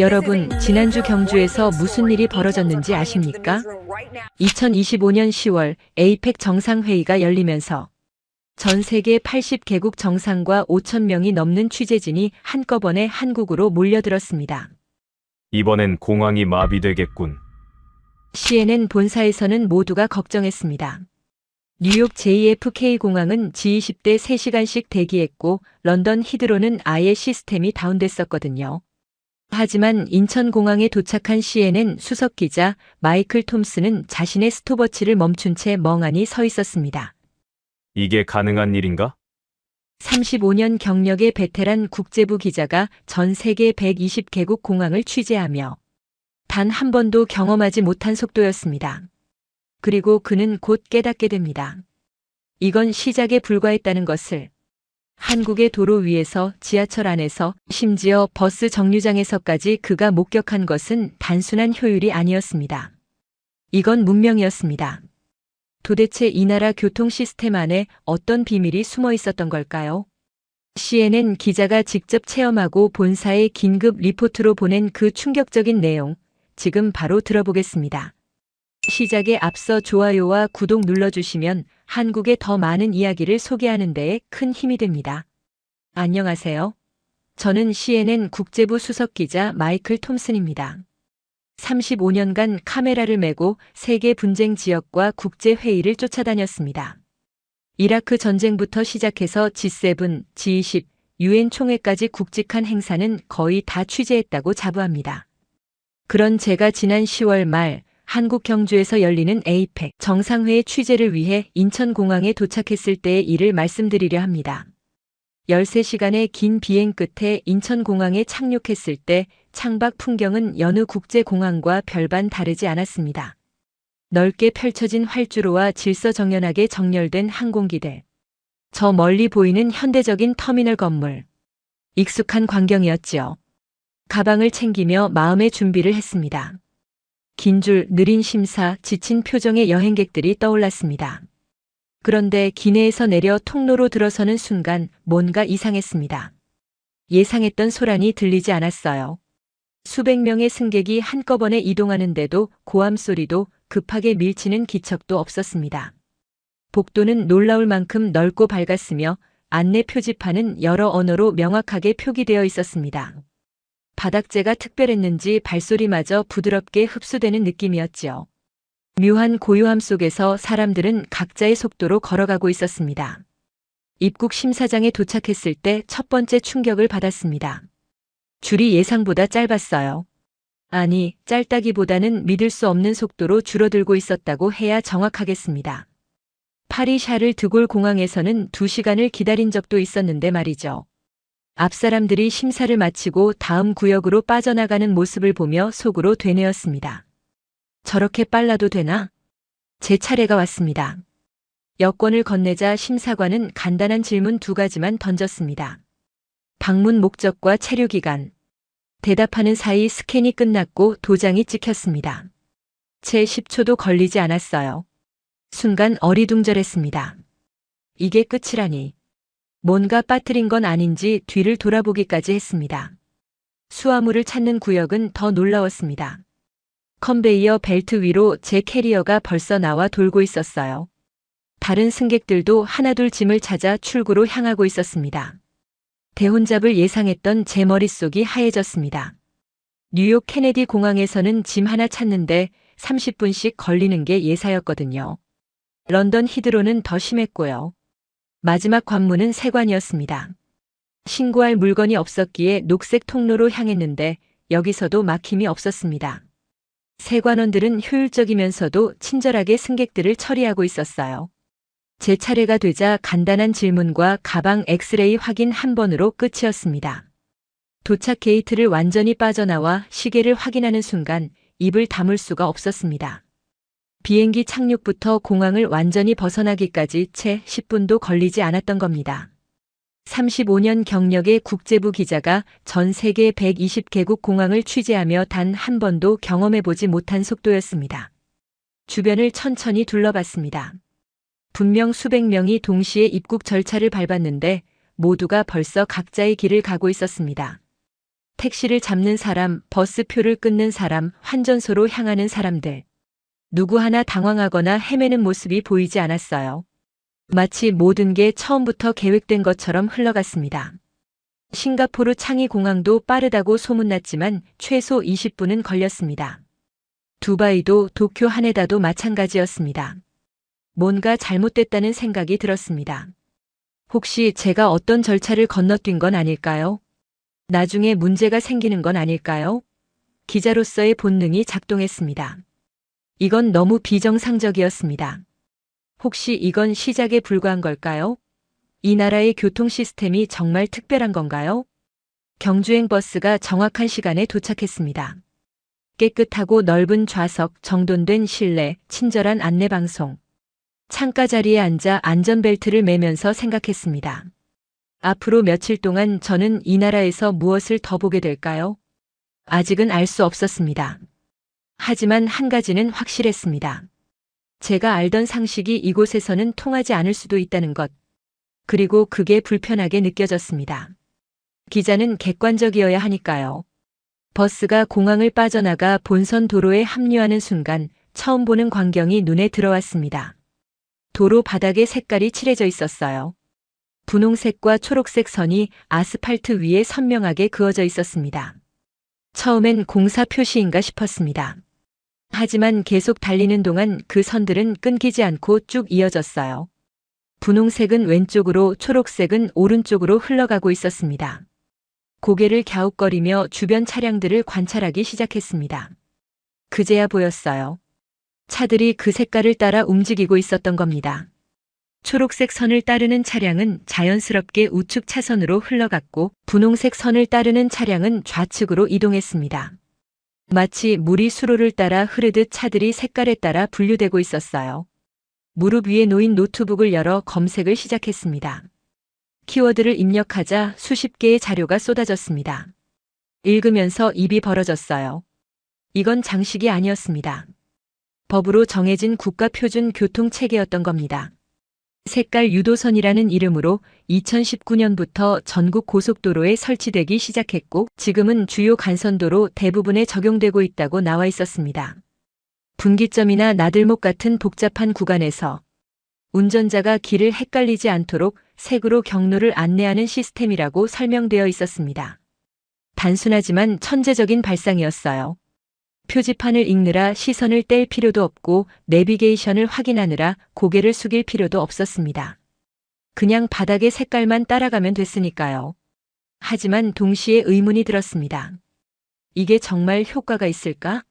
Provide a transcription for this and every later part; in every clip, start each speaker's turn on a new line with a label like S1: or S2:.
S1: 여러분, 지난주 경주에서 무슨 일이 벌어졌는지 아십니까? 2025년 10월 에이펙 정상회의가 열리면서 전 세계 80개국 정상과 5,000명이 넘는 취재진이 한꺼번에 한국으로 몰려들었습니다.
S2: 이번엔 공항이 마비되겠군.
S1: CNN 본사에서는 모두가 걱정했습니다. 뉴욕 JFK 공항은 G20대 3시간씩 대기했고 런던 히드로는 아예 시스템이 다운됐었거든요. 하지만 인천공항에 도착한 CNN 수석 기자 마이클 톰슨은 자신의 스톱워치를 멈춘 채 멍하니 서 있었습니다.
S2: 이게 가능한 일인가?
S1: 35년 경력의 베테랑 국제부 기자가 전 세계 120개국 공항을 취재하며 단 한 번도 경험하지 못한 속도였습니다. 그리고 그는 곧 깨닫게 됩니다. 이건 시작에 불과했다는 것을. 한국의 도로 위에서, 지하철 안에서, 심지어 버스 정류장에서까지 그가 목격한 것은 단순한 효율이 아니었습니다. 이건 문명이었습니다. 도대체 이 나라 교통 시스템 안에 어떤 비밀이 숨어 있었던 걸까요? CNN 기자가 직접 체험하고 본사에 긴급 리포트로 보낸 그 충격적인 내용, 지금 바로 들어보겠습니다. 시작에 앞서 좋아요와 구독 눌러주시면 한국의 더 많은 이야기를 소개하는 데에 큰 힘이 됩니다. 안녕하세요. 저는 CNN 국제부 수석 기자 마이클 톰슨입니다. 35년간 카메라를 메고 세계 분쟁 지역과 국제 회의를 쫓아다녔습니다. 이라크 전쟁부터 시작해서 G7, G20, UN 총회까지 굵직한 행사는 거의 다 취재했다고 자부합니다. 그런 제가 지난 10월 말 한국 경주에서 열리는 에이펙 정상회의 취재를 위해 인천공항에 도착했을 때의 일을 말씀드리려 합니다. 13시간의 긴 비행 끝에 인천공항에 착륙했을 때 창밖 풍경은 여느 국제공항과 별반 다르지 않았습니다. 넓게 펼쳐진 활주로와 질서정연하게 정렬된 항공기들. 저 멀리 보이는 현대적인 터미널 건물. 익숙한 광경이었지요. 가방을 챙기며 마음의 준비를 했습니다. 긴 줄, 느린 심사, 지친 표정의 여행객들이 떠올랐습니다. 그런데 기내에서 내려 통로로 들어서는 순간 뭔가 이상했습니다. 예상했던 소란이 들리지 않았어요. 수백 명의 승객이 한꺼번에 이동하는데도 고함 소리도 급하게 밀치는 기척도 없었습니다. 복도는 놀라울 만큼 넓고 밝았으며 안내 표지판은 여러 언어로 명확하게 표기되어 있었습니다. 바닥재가 특별했는지 발소리마저 부드럽게 흡수되는 느낌이었지요. 묘한 고요함 속에서 사람들은 각자의 속도로 걸어가고 있었습니다. 입국 심사장에 도착했을 때 첫 번째 충격을 받았습니다. 줄이 예상보다 짧았어요. 아니, 짧다기보다는 믿을 수 없는 속도로 줄어들고 있었다고 해야 정확하겠습니다. 파리 샤를 드골 공항에서는 2시간을 기다린 적도 있었는데 말이죠. 앞 사람들이 심사를 마치고 다음 구역으로 빠져나가는 모습을 보며 속으로 되뇌었습니다. 저렇게 빨라도 되나? 제 차례가 왔습니다. 여권을 건네자 심사관은 간단한 질문 2가지만 던졌습니다. 방문 목적과 체류 기간. 대답하는 사이 스캔이 끝났고 도장이 찍혔습니다. 채 10초도 걸리지 않았어요. 순간 어리둥절했습니다. 이게 끝이라니. 뭔가 빠뜨린 건 아닌지 뒤를 돌아보기까지 했습니다. 수화물을 찾는 구역은 더 놀라웠습니다. 컨베이어 벨트 위로 제 캐리어가 벌써 나와 돌고 있었어요. 다른 승객들도 하나둘 짐을 찾아 출구로 향하고 있었습니다. 대혼잡을 예상했던 제 머릿속이 하얘졌습니다. 뉴욕 케네디 공항에서는 짐 하나 찾는데 30분씩 걸리는 게 예사였거든요. 런던 히드로는 더 심했고요. 마지막 관문은 세관이었습니다. 신고할 물건이 없었기에 녹색 통로로 향했는데 여기서도 막힘이 없었습니다. 세관원들은 효율적이면서도 친절하게 승객들을 처리하고 있었어요. 제 차례가 되자 간단한 질문과 가방 엑스레이 확인 한 번으로 끝이었습니다. 도착 게이트를 완전히 빠져나와 시계를 확인하는 순간 입을 다물 수가 없었습니다. 비행기 착륙부터 공항을 완전히 벗어나기까지 채 10분도 걸리지 않았던 겁니다. 35년 경력의 국제부 기자가 전 세계 120개국 공항을 취재하며 단 한 번도 경험해보지 못한 속도였습니다. 주변을 천천히 둘러봤습니다. 분명 수백 명이 동시에 입국 절차를 밟았는데 모두가 벌써 각자의 길을 가고 있었습니다. 택시를 잡는 사람, 버스표를 끊는 사람, 환전소로 향하는 사람들. 누구 하나 당황하거나 헤매는 모습이 보이지 않았어요. 마치 모든 게 처음부터 계획된 것처럼 흘러갔습니다. 싱가포르 창이 공항도 빠르다고 소문났지만 최소 20분은 걸렸습니다. 두바이도 도쿄 하네다도 마찬가지였습니다. 뭔가 잘못됐다는 생각이 들었습니다. 혹시 제가 어떤 절차를 건너뛴 건 아닐까요? 나중에 문제가 생기는 건 아닐까요? 기자로서의 본능이 작동했습니다. 이건 너무 비정상적이었습니다. 혹시 이건 시작에 불과한 걸까요? 이 나라의 교통 시스템이 정말 특별한 건가요? 경주행 버스가 정확한 시간에 도착했습니다. 깨끗하고 넓은 좌석, 정돈된 실내, 친절한 안내 방송. 창가 자리에 앉아 안전벨트를 매면서 생각했습니다. 앞으로 며칠 동안 저는 이 나라에서 무엇을 더 보게 될까요? 아직은 알 수 없었습니다. 하지만 한 가지는 확실했습니다. 제가 알던 상식이 이곳에서는 통하지 않을 수도 있다는 것. 그리고 그게 불편하게 느껴졌습니다. 기자는 객관적이어야 하니까요. 버스가 공항을 빠져나가 본선 도로에 합류하는 순간 처음 보는 광경이 눈에 들어왔습니다. 도로 바닥에 색깔이 칠해져 있었어요. 분홍색과 초록색 선이 아스팔트 위에 선명하게 그어져 있었습니다. 처음엔 공사 표시인가 싶었습니다. 하지만 계속 달리는 동안 그 선들은 끊기지 않고 쭉 이어졌어요. 분홍색은 왼쪽으로, 초록색은 오른쪽으로 흘러가고 있었습니다. 고개를 갸웃거리며 주변 차량들을 관찰하기 시작했습니다. 그제야 보였어요. 차들이 그 색깔을 따라 움직이고 있었던 겁니다. 초록색 선을 따르는 차량은 자연스럽게 우측 차선으로 흘러갔고 분홍색 선을 따르는 차량은 좌측으로 이동했습니다. 마치 물이 수로를 따라 흐르듯 차들이 색깔에 따라 분류되고 있었어요. 무릎 위에 놓인 노트북을 열어 검색을 시작했습니다. 키워드를 입력하자 수십 개의 자료가 쏟아졌습니다. 읽으면서 입이 벌어졌어요. 이건 장식이 아니었습니다. 법으로 정해진 국가표준 교통체계였던 겁니다. 색깔 유도선이라는 이름으로 2019년부터 전국 고속도로에 설치되기 시작했고 지금은 주요 간선도로 대부분에 적용되고 있다고 나와 있었습니다. 분기점이나 나들목 같은 복잡한 구간에서 운전자가 길을 헷갈리지 않도록 색으로 경로를 안내하는 시스템이라고 설명되어 있었습니다. 단순하지만 천재적인 발상이었어요. 표지판을 읽느라 시선을 뗄 필요도 없고 내비게이션을 확인하느라 고개를 숙일 필요도 없었습니다. 그냥 바닥의 색깔만 따라가면 됐으니까요. 하지만 동시에 의문이 들었습니다. 이게 정말 효과가 있을까?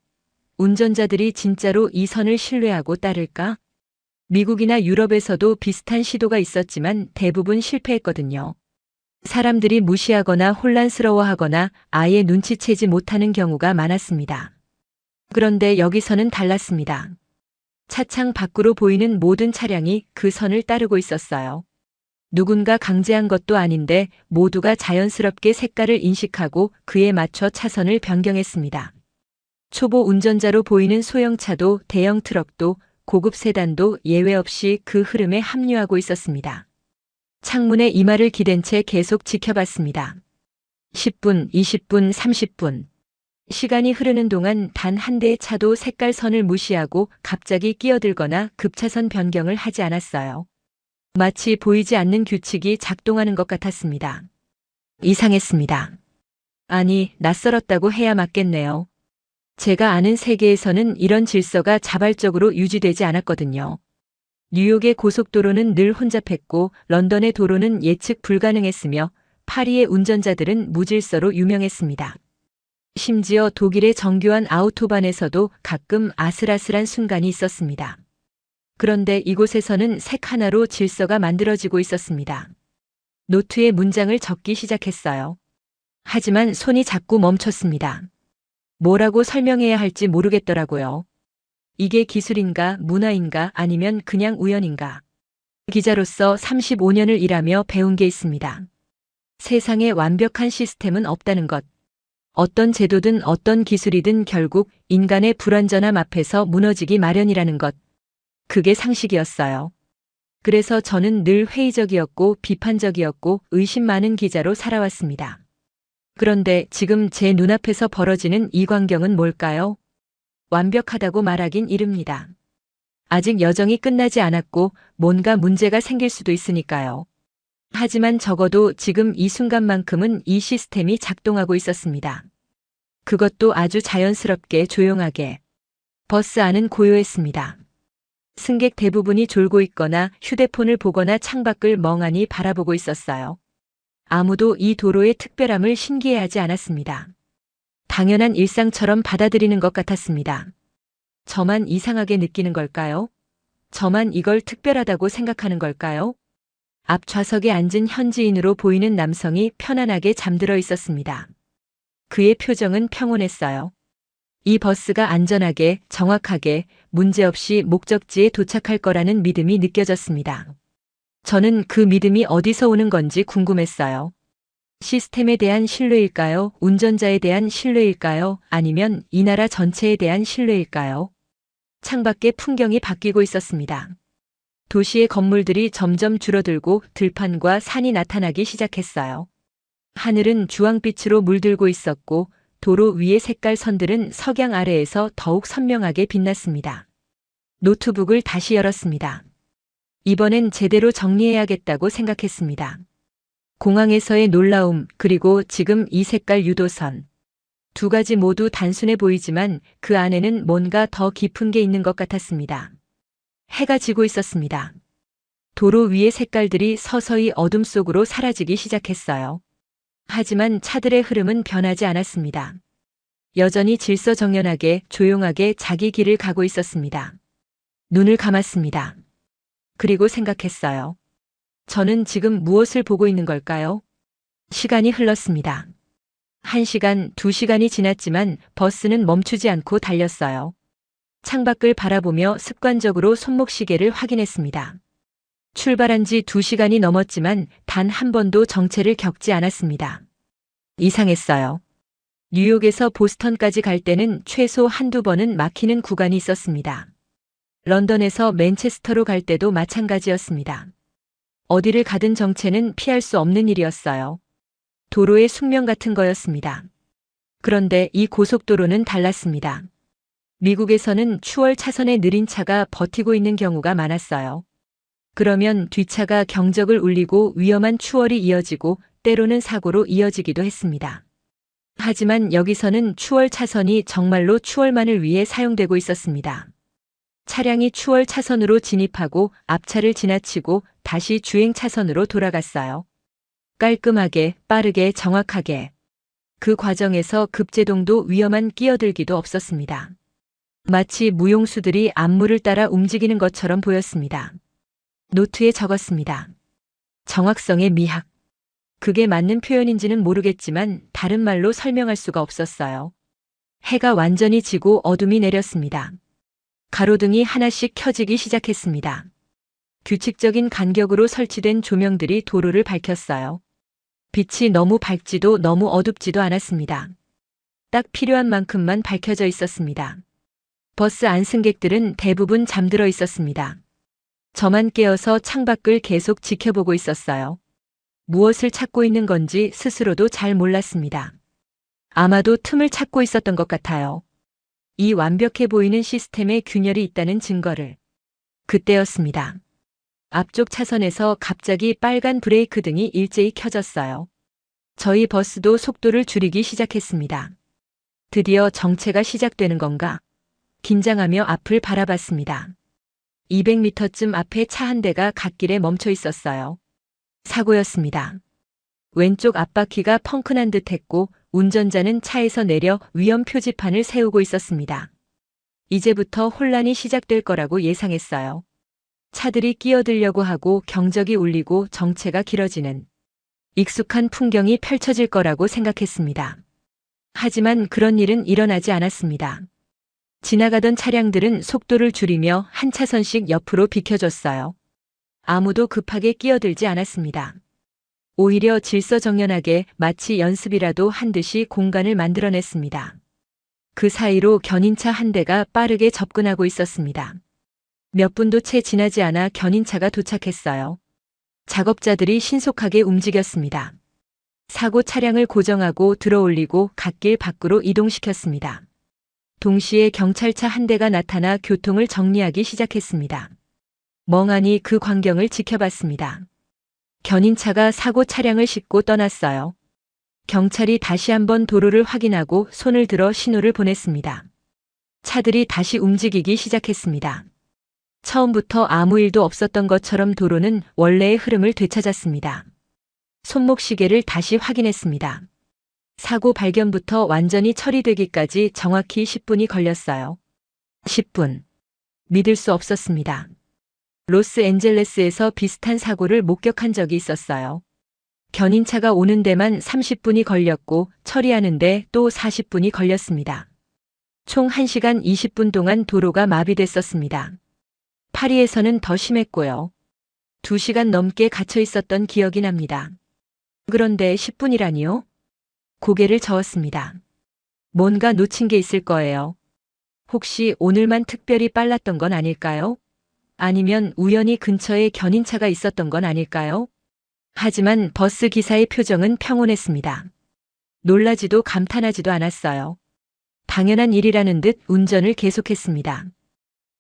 S1: 운전자들이 진짜로 이 선을 신뢰하고 따를까? 미국이나 유럽에서도 비슷한 시도가 있었지만 대부분 실패했거든요. 사람들이 무시하거나 혼란스러워하거나 아예 눈치채지 못하는 경우가 많았습니다. 그런데 여기서는 달랐습니다. 차창 밖으로 보이는 모든 차량이 그 선을 따르고 있었어요. 누군가 강제한 것도 아닌데 모두가 자연스럽게 색깔을 인식하고 그에 맞춰 차선을 변경했습니다. 초보 운전자로 보이는 소형차도 대형 트럭도 고급 세단도 예외 없이 그 흐름에 합류하고 있었습니다. 창문에 이마를 기댄 채 계속 지켜봤습니다. 10분, 20분, 30분. 시간이 흐르는 동안 단 한 대의 차도 색깔선을 무시하고 갑자기 끼어들거나 급차선 변경을 하지 않았어요. 마치 보이지 않는 규칙이 작동하는 것 같았습니다. 이상했습니다. 아니, 낯설었다고 해야 맞겠네요. 제가 아는 세계에서는 이런 질서가 자발적으로 유지되지 않았거든요. 뉴욕의 고속도로는 늘 혼잡했고 런던의 도로는 예측 불가능했으며 파리의 운전자들은 무질서로 유명했습니다. 심지어 독일의 정교한 아우토반에서도 가끔 아슬아슬한 순간이 있었습니다. 그런데 이곳에서는 색 하나로 질서가 만들어지고 있었습니다. 노트에 문장을 적기 시작했어요. 하지만 손이 자꾸 멈췄습니다. 뭐라고 설명해야 할지 모르겠더라고요. 이게 기술인가, 문화인가, 아니면 그냥 우연인가. 기자로서 35년을 일하며 배운 게 있습니다. 세상에 완벽한 시스템은 없다는 것. 어떤 제도든 어떤 기술이든 결국 인간의 불완전함 앞에서 무너지기 마련이라는 것. 그게 상식이었어요. 그래서 저는 늘 회의적이었고 비판적이었고 의심 많은 기자로 살아왔습니다. 그런데 지금 제 눈앞에서 벌어지는 이 광경은 뭘까요? 완벽하다고 말하긴 이릅니다. 아직 여정이 끝나지 않았고 뭔가 문제가 생길 수도 있으니까요. 하지만 적어도 지금 이 순간만큼은 이 시스템이 작동하고 있었습니다. 그것도 아주 자연스럽게 조용하게. 버스 안은 고요했습니다. 승객 대부분이 졸고 있거나 휴대폰을 보거나 창밖을 멍하니 바라보고 있었어요. 아무도 이 도로의 특별함을 신기해하지 않았습니다. 당연한 일상처럼 받아들이는 것 같았습니다. 저만 이상하게 느끼는 걸까요? 저만 이걸 특별하다고 생각하는 걸까요? 앞 좌석에 앉은 현지인으로 보이는 남성이 편안하게 잠들어 있었습니다. 그의 표정은 평온했어요. 이 버스가 안전하게, 정확하게, 문제없이 목적지에 도착할 거라는 믿음이 느껴졌습니다. 저는 그 믿음이 어디서 오는 건지 궁금했어요. 시스템에 대한 신뢰일까요? 운전자에 대한 신뢰일까요? 아니면 이 나라 전체에 대한 신뢰일까요? 창밖의 풍경이 바뀌고 있었습니다. 도시의 건물들이 점점 줄어들고 들판과 산이 나타나기 시작했어요. 하늘은 주황빛으로 물들고 있었고 도로 위의 색깔 선들은 석양 아래에서 더욱 선명하게 빛났습니다. 노트북을 다시 열었습니다. 이번엔 제대로 정리해야겠다고 생각했습니다. 공항에서의 놀라움, 그리고 지금 이 색깔 유도선. 두 가지 모두 단순해 보이지만 그 안에는 뭔가 더 깊은 게 있는 것 같았습니다. 해가 지고 있었습니다. 도로 위의 색깔들이 서서히 어둠 속으로 사라지기 시작했어요. 하지만 차들의 흐름은 변하지 않았습니다. 여전히 질서정연하게 조용하게 자기 길을 가고 있었습니다. 눈을 감았습니다. 그리고 생각했어요. 저는 지금 무엇을 보고 있는 걸까요? 시간이 흘렀습니다. 1시간, 2시간이 지났지만 버스는 멈추지 않고 달렸어요. 창밖을 바라보며 습관적으로 손목시계를 확인했습니다. 출발한 지 2시간이 넘었지만 단 한 번도 정체를 겪지 않았습니다. 이상했어요. 뉴욕에서 보스턴까지 갈 때는 최소 한두 번은 막히는 구간이 있었습니다. 런던에서 맨체스터로 갈 때도 마찬가지였습니다. 어디를 가든 정체는 피할 수 없는 일이었어요. 도로의 숙명 같은 거였습니다. 그런데 이 고속도로는 달랐습니다. 미국에서는 추월 차선의 느린 차가 버티고 있는 경우가 많았어요. 그러면 뒷차가 경적을 울리고 위험한 추월이 이어지고 때로는 사고로 이어지기도 했습니다. 하지만 여기서는 추월 차선이 정말로 추월만을 위해 사용되고 있었습니다. 차량이 추월 차선으로 진입하고 앞차를 지나치고 다시 주행 차선으로 돌아갔어요. 깔끔하게, 빠르게, 정확하게. 그 과정에서 급제동도 위험한 끼어들기도 없었습니다. 마치 무용수들이 안무를 따라 움직이는 것처럼 보였습니다. 노트에 적었습니다. 정확성의 미학. 그게 맞는 표현인지는 모르겠지만 다른 말로 설명할 수가 없었어요. 해가 완전히 지고 어둠이 내렸습니다. 가로등이 하나씩 켜지기 시작했습니다. 규칙적인 간격으로 설치된 조명들이 도로를 밝혔어요. 빛이 너무 밝지도 너무 어둡지도 않았습니다. 딱 필요한 만큼만 밝혀져 있었습니다. 버스 안 승객들은 대부분 잠들어 있었습니다. 저만 깨어서 창밖을 계속 지켜보고 있었어요. 무엇을 찾고 있는 건지 스스로도 잘 몰랐습니다. 아마도 틈을 찾고 있었던 것 같아요. 이 완벽해 보이는 시스템에 균열이 있다는 증거를. 그때였습니다. 앞쪽 차선에서 갑자기 빨간 브레이크 등이 일제히 켜졌어요. 저희 버스도 속도를 줄이기 시작했습니다. 드디어 정체가 시작되는 건가? 긴장하며 앞을 바라봤습니다. 200m쯤 앞에 차 한 대가 갓길에 멈춰 있었어요. 사고였습니다. 왼쪽 앞바퀴가 펑크난 듯 했고 운전자는 차에서 내려 위험 표지판을 세우고 있었습니다. 이제부터 혼란이 시작될 거라고 예상했어요. 차들이 끼어들려고 하고 경적이 울리고 정체가 길어지는 익숙한 풍경이 펼쳐질 거라고 생각했습니다. 하지만 그런 일은 일어나지 않았습니다. 지나가던 차량들은 속도를 줄이며 한 차선씩 옆으로 비켜줬어요. 아무도 급하게 끼어들지 않았습니다. 오히려 질서정연하게 마치 연습이라도 한 듯이 공간을 만들어냈습니다. 그 사이로 견인차 한 대가 빠르게 접근하고 있었습니다. 몇 분도 채 지나지 않아 견인차가 도착했어요. 작업자들이 신속하게 움직였습니다. 사고 차량을 고정하고 들어올리고 갓길 밖으로 이동시켰습니다. 동시에 경찰차 한 대가 나타나 교통을 정리하기 시작했습니다. 멍하니 그 광경을 지켜봤습니다. 견인차가 사고 차량을 싣고 떠났어요. 경찰이 다시 한번 도로를 확인하고 손을 들어 신호를 보냈습니다. 차들이 다시 움직이기 시작했습니다. 처음부터 아무 일도 없었던 것처럼 도로는 원래의 흐름을 되찾았습니다. 손목시계를 다시 확인했습니다. 사고 발견부터 완전히 처리되기까지 정확히 10분이 걸렸어요. 10분. 믿을 수 없었습니다. 로스앤젤레스에서 비슷한 사고를 목격한 적이 있었어요. 견인차가 오는 데만 30분이 걸렸고 처리하는데 또 40분이 걸렸습니다. 총 1시간 20분 동안 도로가 마비됐었습니다. 파리에서는 더 심했고요. 2시간 넘게 갇혀 있었던 기억이 납니다. 그런데 10분이라니요? 고개를 저었습니다. 뭔가 놓친 게 있을 거예요. 혹시 오늘만 특별히 빨랐던 건 아닐까요? 아니면 우연히 근처에 견인차가 있었던 건 아닐까요? 하지만 버스 기사의 표정은 평온했습니다. 놀라지도 감탄하지도 않았어요. 당연한 일이라는 듯 운전을 계속했습니다.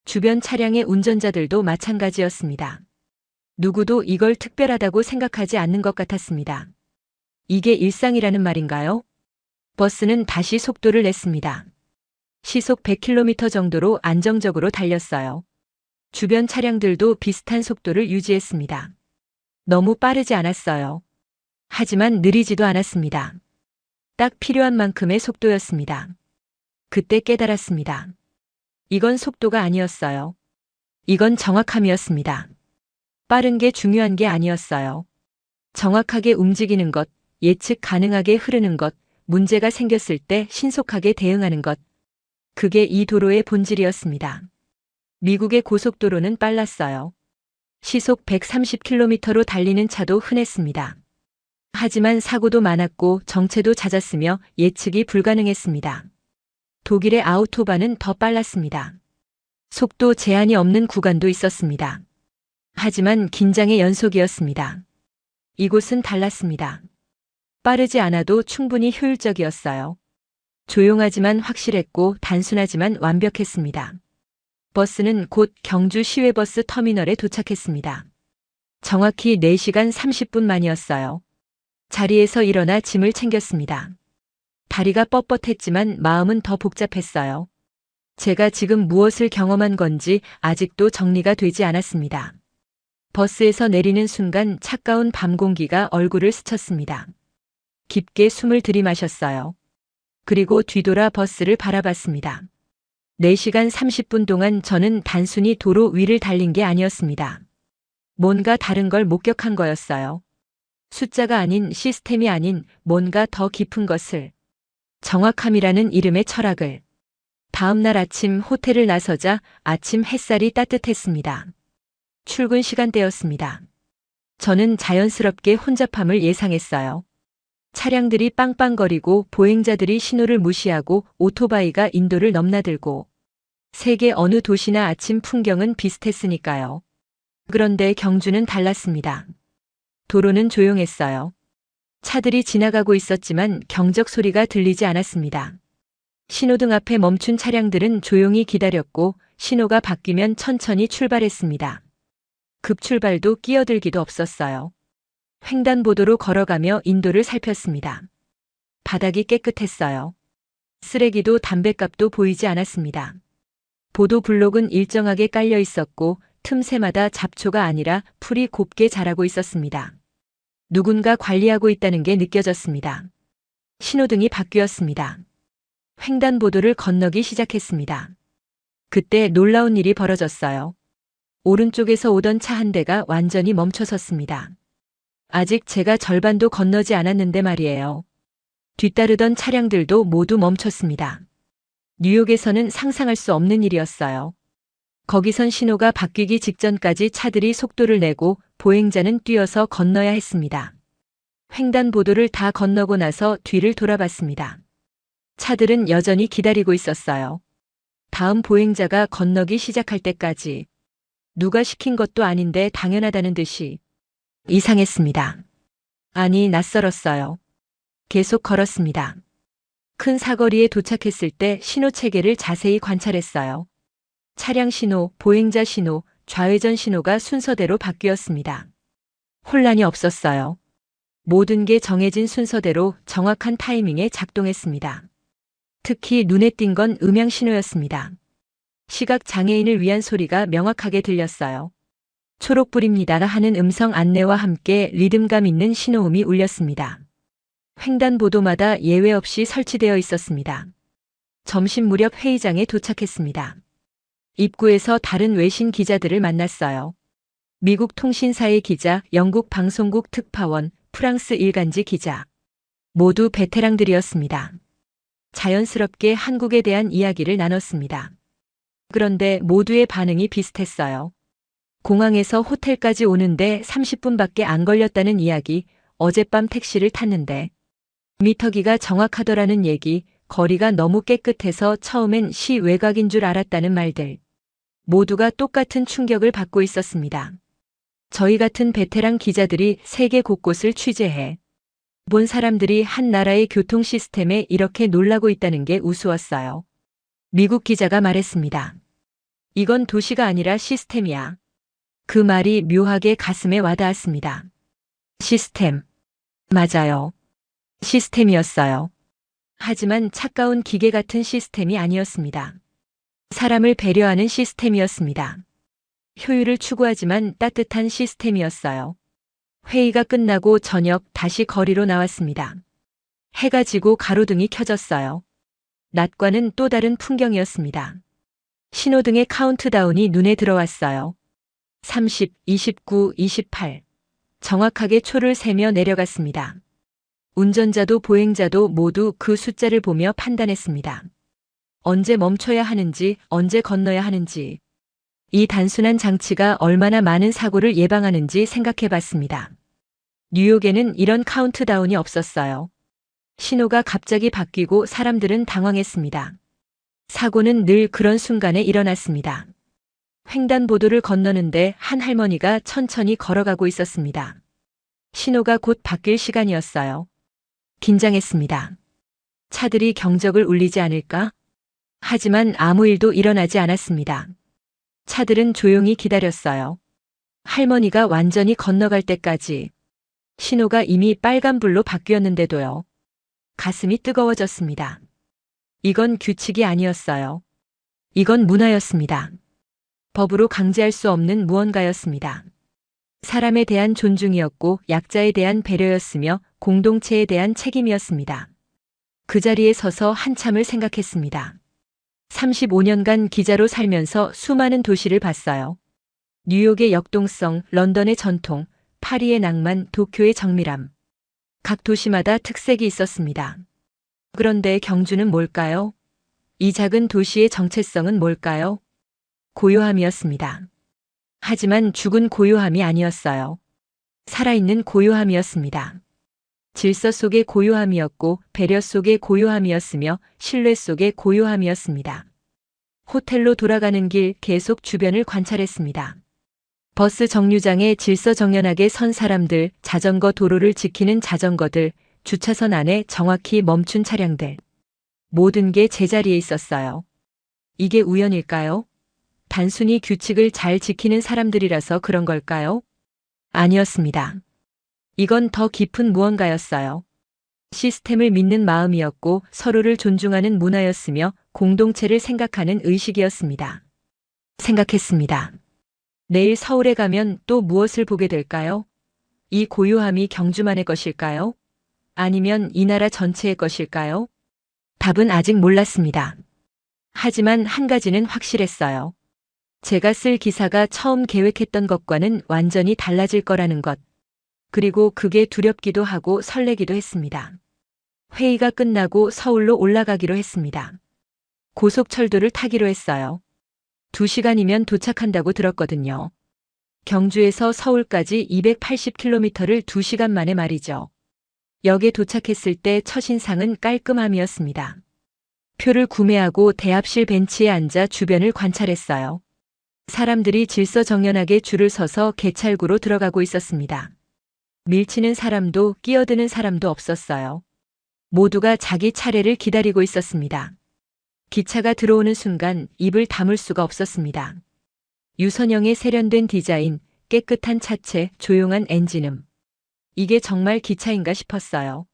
S1: 주변 차량의 운전자들도 마찬가지였습니다. 누구도 이걸 특별하다고 생각하지 않는 것 같았습니다. 이게 일상이라는 말인가요? 버스는 다시 속도를 냈습니다. 시속 100km 정도로 안정적으로 달렸어요. 주변 차량들도 비슷한 속도를 유지했습니다. 너무 빠르지 않았어요. 하지만 느리지도 않았습니다. 딱 필요한 만큼의 속도였습니다. 그때 깨달았습니다. 이건 속도가 아니었어요. 이건 정확함이었습니다. 빠른 게 중요한 게 아니었어요. 정확하게 움직이는 것, 예측 가능하게 흐르는 것, 문제가 생겼을 때 신속하게 대응하는 것. 그게 이 도로의 본질이었습니다. 미국의 고속도로는 빨랐어요. 시속 130km로 달리는 차도 흔했습니다. 하지만 사고도 많았고 정체도 잦았으며 예측이 불가능했습니다. 독일의 아우토반은 더 빨랐습니다. 속도 제한이 없는 구간도 있었습니다. 하지만 긴장의 연속이었습니다. 이곳은 달랐습니다. 빠르지 않아도 충분히 효율적이었어요. 조용하지만 확실했고 단순하지만 완벽했습니다. 버스는 곧 경주 시외버스 터미널에 도착했습니다. 정확히 4시간 30분 만이었어요. 자리에서 일어나 짐을 챙겼습니다. 다리가 뻣뻣했지만 마음은 더 복잡했어요. 제가 지금 무엇을 경험한 건지 아직도 정리가 되지 않았습니다. 버스에서 내리는 순간 차가운 밤 공기가 얼굴을 스쳤습니다. 깊게 숨을 들이마셨어요. 그리고 뒤돌아 버스를 바라봤습니다. 4시간 30분 동안 저는 단순히 도로 위를 달린 게 아니었습니다. 뭔가 다른 걸 목격한 거였어요. 숫자가 아닌 시스템이 아닌 뭔가 더 깊은 것을. 정확함이라는 이름의 철학을. 다음 날 아침 호텔을 나서자 아침 햇살이 따뜻했습니다. 출근 시간대였습니다. 저는 자연스럽게 혼잡함을 예상했어요. 차량들이 빵빵거리고 보행자들이 신호를 무시하고 오토바이가 인도를 넘나들고 세계 어느 도시나 아침 풍경은 비슷했으니까요. 그런데 경주는 달랐습니다. 도로는 조용했어요. 차들이 지나가고 있었지만 경적 소리가 들리지 않았습니다. 신호등 앞에 멈춘 차량들은 조용히 기다렸고 신호가 바뀌면 천천히 출발했습니다. 급출발도 끼어들기도 없었어요. 횡단보도로 걸어가며 인도를 살폈습니다. 바닥이 깨끗했어요. 쓰레기도 담뱃갑도 보이지 않았습니다. 보도 블록은 일정하게 깔려 있었고 틈새마다 잡초가 아니라 풀이 곱게 자라고 있었습니다. 누군가 관리하고 있다는 게 느껴졌습니다. 신호등이 바뀌었습니다. 횡단보도를 건너기 시작했습니다. 그때 놀라운 일이 벌어졌어요. 오른쪽에서 오던 차 한 대가 완전히 멈춰섰습니다. 아직 제가 절반도 건너지 않았는데 말이에요. 뒤따르던 차량들도 모두 멈췄습니다. 뉴욕에서는 상상할 수 없는 일이었어요. 거기선 신호가 바뀌기 직전까지 차들이 속도를 내고 보행자는 뛰어서 건너야 했습니다. 횡단보도를 다 건너고 나서 뒤를 돌아봤습니다. 차들은 여전히 기다리고 있었어요. 다음 보행자가 건너기 시작할 때까지. 누가 시킨 것도 아닌데 당연하다는 듯이. 이상했습니다. 아니, 낯설었어요. 계속 걸었습니다. 큰 사거리에 도착했을 때 신호 체계를 자세히 관찰했어요. 차량 신호, 보행자 신호, 좌회전 신호가 순서대로 바뀌었습니다. 혼란이 없었어요. 모든 게 정해진 순서대로 정확한 타이밍에 작동했습니다. 특히 눈에 띈 건 음향 신호였습니다. 시각 장애인을 위한 소리가 명확하게 들렸어요. 초록불입니다 하는 음성 안내와 함께 리듬감 있는 신호음이 울렸습니다. 횡단보도마다 예외 없이 설치되어 있었습니다. 점심 무렵 회의장에 도착했습니다. 입구에서 다른 외신 기자들을 만났어요. 미국 통신사의 기자, 영국 방송국 특파원, 프랑스 일간지 기자. 모두 베테랑들이었습니다. 자연스럽게 한국에 대한 이야기를 나눴습니다. 그런데 모두의 반응이 비슷했어요. 공항에서 호텔까지 오는데 30분밖에 안 걸렸다는 이야기, 어젯밤 택시를 탔는데 미터기가 정확하더라는 얘기, 거리가 너무 깨끗해서 처음엔 시 외곽인 줄 알았다는 말들. 모두가 똑같은 충격을 받고 있었습니다. 저희 같은 베테랑 기자들이 세계 곳곳을 취재해 본 사람들이 한 나라의 교통 시스템에 이렇게 놀라고 있다는 게 우스웠어요. 미국 기자가 말했습니다. 이건 도시가 아니라 시스템이야. 그 말이 묘하게 가슴에 와닿았습니다. 시스템. 맞아요. 시스템이었어요. 하지만 차가운 기계 같은 시스템이 아니었습니다. 사람을 배려하는 시스템이었습니다. 효율을 추구하지만 따뜻한 시스템이었어요. 회의가 끝나고 저녁 다시 거리로 나왔습니다. 해가 지고 가로등이 켜졌어요. 낮과는 또 다른 풍경이었습니다. 신호등의 카운트다운이 눈에 들어왔어요. 30, 29, 28. 정확하게 초를 세며 내려갔습니다. 운전자도 보행자도 모두 그 숫자를 보며 판단했습니다. 언제 멈춰야 하는지, 언제 건너야 하는지. 이 단순한 장치가 얼마나 많은 사고를 예방하는지 생각해 봤습니다. 뉴욕에는 이런 카운트다운이 없었어요. 신호가 갑자기 바뀌고 사람들은 당황했습니다. 사고는 늘 그런 순간에 일어났습니다. 횡단보도를 건너는데 한 할머니가 천천히 걸어가고 있었습니다. 신호가 곧 바뀔 시간이었어요. 긴장했습니다. 차들이 경적을 울리지 않을까? 하지만 아무 일도 일어나지 않았습니다. 차들은 조용히 기다렸어요. 할머니가 완전히 건너갈 때까지. 신호가 이미 빨간불로 바뀌었는데도요. 가슴이 뜨거워졌습니다. 이건 규칙이 아니었어요. 이건 문화였습니다. 법으로 강제할 수 없는 무언가였습니다. 사람에 대한 존중이었고 약자에 대한 배려였으며 공동체에 대한 책임이었습니다. 그 자리에 서서 한참을 생각했습니다. 35년간 기자로 살면서 수많은 도시를 봤어요. 뉴욕의 역동성, 런던의 전통, 파리의 낭만, 도쿄의 정밀함. 각 도시마다 특색이 있었습니다. 그런데 경주는 뭘까요? 이 작은 도시의 정체성은 뭘까요? 고요함이었습니다. 하지만 죽은 고요함이 아니었어요. 살아있는 고요함이었습니다. 질서 속의 고요함이었고 배려 속의 고요함이었으며 신뢰 속의 고요함이었습니다. 호텔로 돌아가는 길 계속 주변을 관찰했습니다. 버스 정류장에 질서정연하게 선 사람들, 자전거 도로를 지키는 자전거들, 주차선 안에 정확히 멈춘 차량들. 모든 게 제자리에 있었어요. 이게 우연일까요? 단순히 규칙을 잘 지키는 사람들이라서 그런 걸까요? 아니었습니다. 이건 더 깊은 무언가였어요. 시스템을 믿는 마음이었고 서로를 존중하는 문화였으며 공동체를 생각하는 의식이었습니다. 생각했습니다. 내일 서울에 가면 또 무엇을 보게 될까요? 이 고요함이 경주만의 것일까요? 아니면 이 나라 전체의 것일까요? 답은 아직 몰랐습니다. 하지만 한 가지는 확실했어요. 제가 쓸 기사가 처음 계획했던 것과는 완전히 달라질 거라는 것. 그리고 그게 두렵기도 하고 설레기도 했습니다. 회의가 끝나고 서울로 올라가기로 했습니다. 고속철도를 타기로 했어요. 2시간이면 도착한다고 들었거든요. 경주에서 서울까지 280km를 2시간 만에 말이죠. 역에 도착했을 때 첫인상은 깔끔함이었습니다. 표를 구매하고 대합실 벤치에 앉아 주변을 관찰했어요. 사람들이 질서정연하게 줄을 서서 개찰구로 들어가고 있었습니다. 밀치는 사람도 끼어드는 사람도 없었어요. 모두가 자기 차례를 기다리고 있었습니다. 기차가 들어오는 순간 입을 다물 수가 없었습니다. 유선형의 세련된 디자인, 깨끗한 차체, 조용한 엔진음. 이게 정말 기차인가 싶었어요.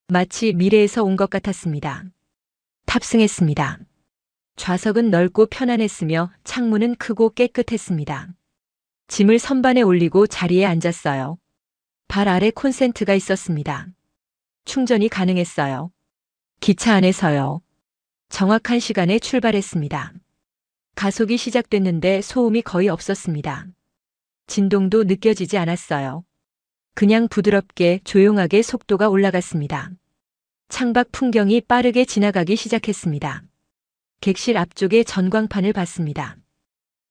S1: 마치 미래에서 온 것 같았습니다. 탑승했습니다. 좌석은 넓고 편안했으며 창문은 크고 깨끗했습니다. 짐을 선반에 올리고 자리에 앉았어요. 발 아래 콘센트가 있었습니다. 충전이 가능했어요. 기차 안에서요. 정확한 시간에 출발했습니다. 가속이 시작됐는데 소음이 거의 없었습니다. 진동도 느껴지지 않았어요. 그냥 부드럽게 조용하게 속도가 올라갔습니다. 창밖 풍경이 빠르게 지나가기 시작했습니다. 객실 앞쪽에 전광판을 봤습니다.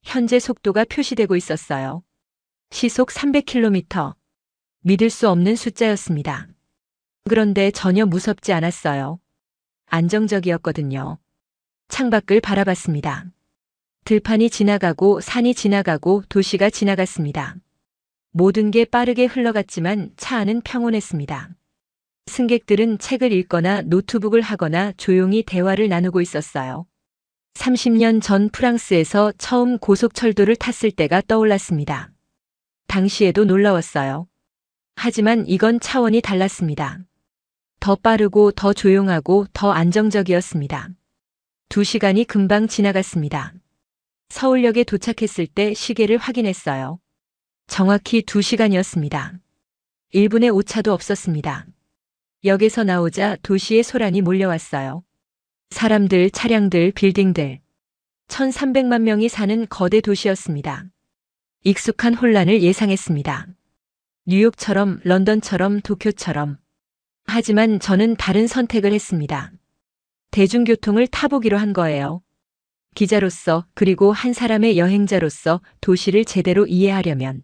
S1: 현재 속도가 표시되고 있었어요. 시속 300km. 믿을 수 없는 숫자였습니다. 그런데 전혀 무섭지 않았어요. 안정적이었거든요. 창밖을 바라봤습니다. 들판이 지나가고 산이 지나가고 도시가 지나갔습니다. 모든 게 빠르게 흘러갔지만 차 안은 평온했습니다. 승객들은 책을 읽거나 노트북을 하거나 조용히 대화를 나누고 있었어요. 30년 전 프랑스에서 처음 고속철도를 탔을 때가 떠올랐습니다. 당시에도 놀라웠어요. 하지만 이건 차원이 달랐습니다. 더 빠르고 더 조용하고 더 안정적이었습니다. 2시간이 금방 지나갔습니다. 서울역에 도착했을 때 시계를 확인했어요. 정확히 2시간이었습니다. 1분의 오차도 없었습니다. 역에서 나오자 도시의 소란이 몰려왔어요. 사람들, 차량들, 빌딩들. 1300만 명이 사는 거대 도시였습니다. 익숙한 혼란을 예상했습니다. 뉴욕처럼, 런던처럼, 도쿄처럼. 하지만 저는 다른 선택을 했습니다. 대중교통을 타보기로 한 거예요. 기자로서 그리고 한 사람의 여행자로서 도시를 제대로 이해하려면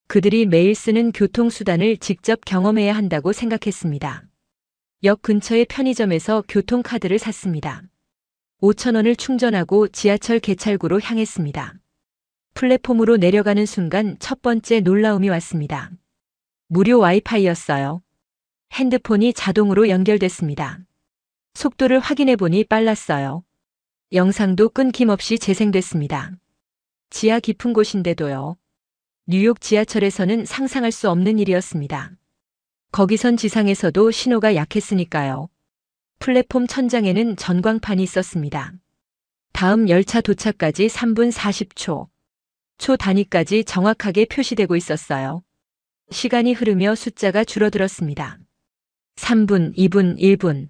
S1: 그들이 매일 쓰는 교통수단을 직접 경험해야 한다고 생각했습니다. 역 근처의 편의점에서 교통카드를 샀습니다. 5,000원을 충전하고 지하철 개찰구로 향했습니다. 플랫폼으로 내려가는 순간 첫 번째 놀라움이 왔습니다. 무료 와이파이였어요. 핸드폰이 자동으로 연결됐습니다. 속도를 확인해 보니 빨랐어요. 영상도 끊김없이 재생됐습니다. 지하 깊은 곳인데도요. 뉴욕 지하철에서는 상상할 수 없는 일이었습니다. 거기선 지상에서도 신호가 약했으니까요. 플랫폼 천장에는 전광판이 있었습니다. 다음 열차 도착까지 3분 40초. 초 단위까지 정확하게 표시되고 있었어요. 시간이 흐르며 숫자가 줄어들었습니다. 3분, 2분, 1분.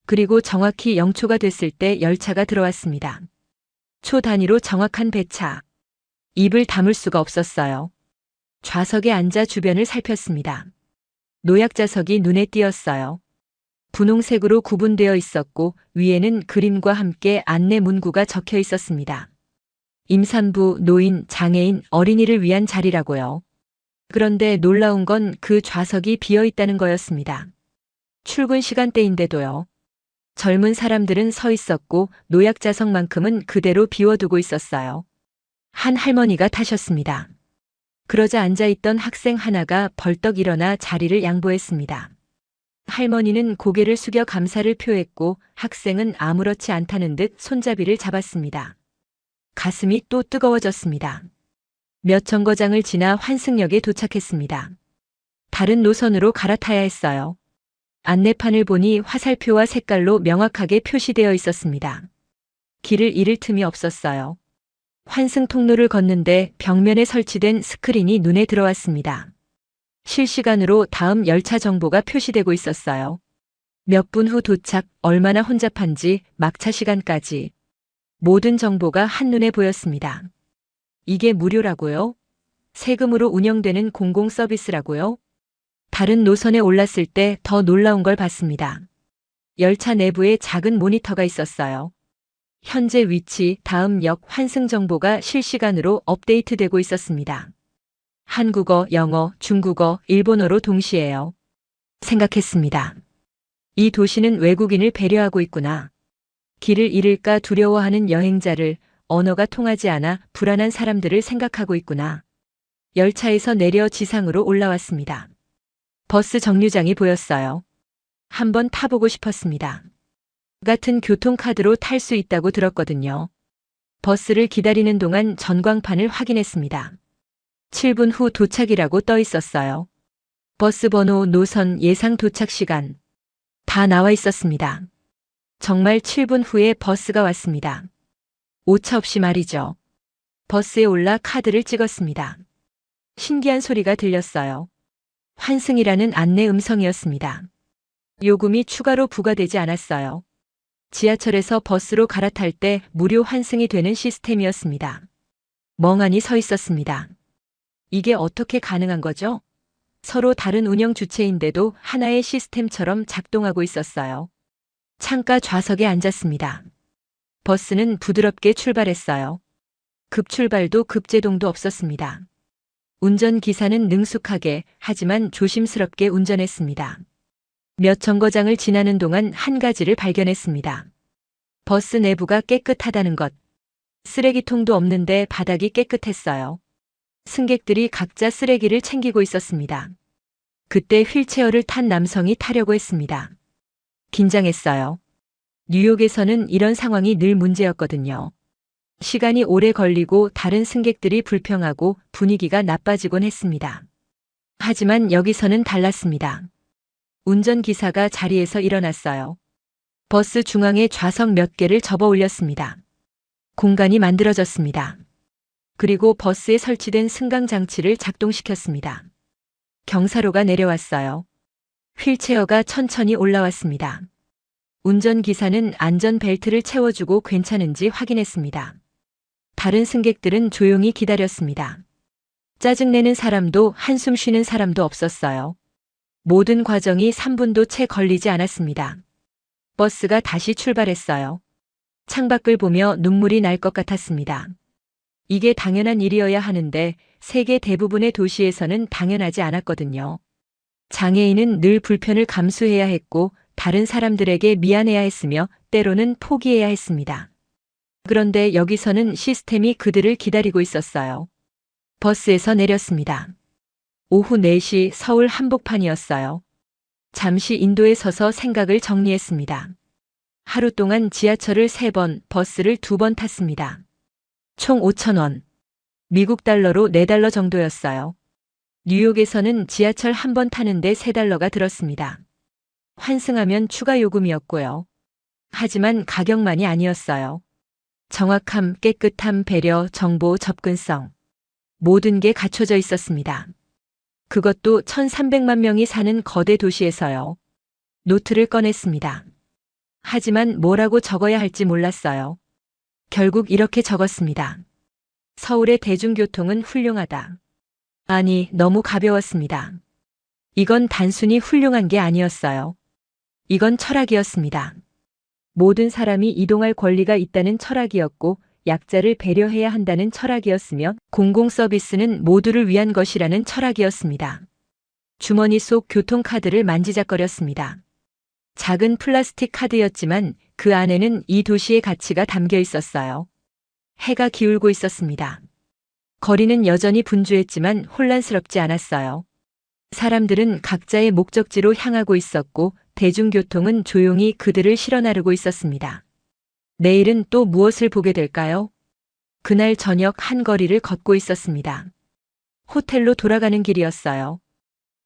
S1: 그리고 정확히 0초가 됐을 때 열차가 들어왔습니다. 초 단위로 정확한 배차. 입을 다물 수가 없었어요. 좌석에 앉아 주변을 살폈습니다. 노약자석이 눈에 띄었어요. 분홍색으로 구분되어 있었고 위에는 그림과 함께 안내 문구가 적혀 있었습니다. 임산부, 노인, 장애인, 어린이를 위한 자리라고요. 그런데 놀라운 건 그 좌석이 비어 있다는 거였습니다. 출근 시간대인데도요. 젊은 사람들은 서 있었고 노약자석만큼은 그대로 비워두고 있었어요. 한 할머니가 타셨습니다. 그러자 앉아있던 학생 하나가 벌떡 일어나 자리를 양보했습니다. 할머니는 고개를 숙여 감사를 표했고 학생은 아무렇지 않다는 듯 손잡이를 잡았습니다. 가슴이 또 뜨거워졌습니다. 몇 정거장을 지나 환승역에 도착했습니다. 다른 노선으로 갈아타야 했어요. 안내판을 보니 화살표와 색깔로 명확하게 표시되어 있었습니다. 길을 잃을 틈이 없었어요. 환승 통로를 걷는데 벽면에 설치된 스크린이 눈에 들어왔습니다. 실시간으로 다음 열차 정보가 표시되고 있었어요. 몇 분 후 도착, 얼마나 혼잡한지, 막차 시간까지. 모든 정보가 한눈에 보였습니다. 이게 무료라고요? 세금으로 운영되는 공공 서비스라고요? 다른 노선에 올랐을 때 더 놀라운 걸 봤습니다. 열차 내부에 작은 모니터가 있었어요. 현재 위치, 다음 역 환승 정보가 실시간으로 업데이트되고 있었습니다. 한국어, 영어, 중국어, 일본어로 동시에요. 생각했습니다. 이 도시는 외국인을 배려하고 있구나. 길을 잃을까 두려워하는 여행자를, 언어가 통하지 않아 불안한 사람들을 생각하고 있구나. 열차에서 내려 지상으로 올라왔습니다. 버스 정류장이 보였어요. 한번 타보고 싶었습니다. 같은 교통카드로 탈 수 있다고 들었거든요. 버스를 기다리는 동안 전광판을 확인했습니다. 7분 후 도착이라고 떠 있었어요. 버스 번호, 노선, 예상 도착 시간 다 나와 있었습니다. 정말 7분 후에 버스가 왔습니다. 오차 없이 말이죠. 버스에 올라 카드를 찍었습니다. 신기한 소리가 들렸어요. 환승이라는 안내 음성이었습니다. 요금이 추가로 부과되지 않았어요. 지하철에서 버스로 갈아탈 때 무료 환승이 되는 시스템이었습니다. 멍하니 서 있었습니다. 이게 어떻게 가능한 거죠? 서로 다른 운영 주체인데도 하나의 시스템처럼 작동하고 있었어요. 창가 좌석에 앉았습니다. 버스는 부드럽게 출발했어요. 급출발도 급제동도 없었습니다. 운전기사는 능숙하게 하지만 조심스럽게 운전했습니다. 몇 정거장을 지나는 동안 한 가지를 발견했습니다. 버스 내부가 깨끗하다는 것. 쓰레기통도 없는데 바닥이 깨끗했어요. 승객들이 각자 쓰레기를 챙기고 있었습니다. 그때 휠체어를 탄 남성이 타려고 했습니다. 긴장했어요. 뉴욕에서는 이런 상황이 늘 문제였거든요. 시간이 오래 걸리고 다른 승객들이 불평하고 분위기가 나빠지곤 했습니다. 하지만 여기서는 달랐습니다. 운전기사가 자리에서 일어났어요. 버스 중앙에 좌석 몇 개를 접어 올렸습니다. 공간이 만들어졌습니다. 그리고 버스에 설치된 승강장치를 작동시켰습니다. 경사로가 내려왔어요. 휠체어가 천천히 올라왔습니다. 운전기사는 안전벨트를 채워주고 괜찮은지 확인했습니다. 다른 승객들은 조용히 기다렸습니다. 짜증내는 사람도 한숨 쉬는 사람도 없었어요. 모든 과정이 3분도 채 걸리지 않았습니다. 버스가 다시 출발했어요. 창밖을 보며 눈물이 날 것 같았습니다. 이게 당연한 일이어야 하는데 세계 대부분의 도시에서는 당연하지 않았거든요. 장애인은 늘 불편을 감수해야 했고 다른 사람들에게 미안해야 했으며 때로는 포기해야 했습니다. 그런데 여기서는 시스템이 그들을 기다리고 있었어요. 버스에서 내렸습니다. 오후 4시 서울 한복판이었어요. 잠시 인도에 서서 생각을 정리했습니다. 하루 동안 지하철을 3번, 버스를 2번 탔습니다. 총 5,000원. 미국 달러로 4달러 정도였어요. 뉴욕에서는 지하철 한 번 타는데 3달러가 들었습니다. 환승하면 추가 요금이었고요. 하지만 가격만이 아니었어요. 정확함, 깨끗함, 배려, 정보, 접근성. 모든 게 갖춰져 있었습니다. 그것도 1,300만 명이 사는 거대 도시에서요. 노트를 꺼냈습니다. 하지만 뭐라고 적어야 할지 몰랐어요. 결국 이렇게 적었습니다. 서울의 대중교통은 훌륭하다. 아니, 너무 가벼웠습니다. 이건 단순히 훌륭한 게 아니었어요. 이건 철학이었습니다. 모든 사람이 이동할 권리가 있다는 철학이었고 약자를 배려해야 한다는 철학이었으며 공공 서비스는 모두를 위한 것이라는 철학이었습니다. 주머니 속 교통카드를 만지작거렸습니다. 작은 플라스틱 카드였지만 그 안에는 이 도시의 가치가 담겨 있었어요. 해가 기울고 있었습니다. 거리는 여전히 분주했지만 혼란스럽지 않았어요. 사람들은 각자의 목적지로 향하고 있었고 대중교통은 조용히 그들을 실어 나르고 있었습니다. 내일은 또 무엇을 보게 될까요? 그날 저녁 한 거리를 걷고 있었습니다. 호텔로 돌아가는 길이었어요.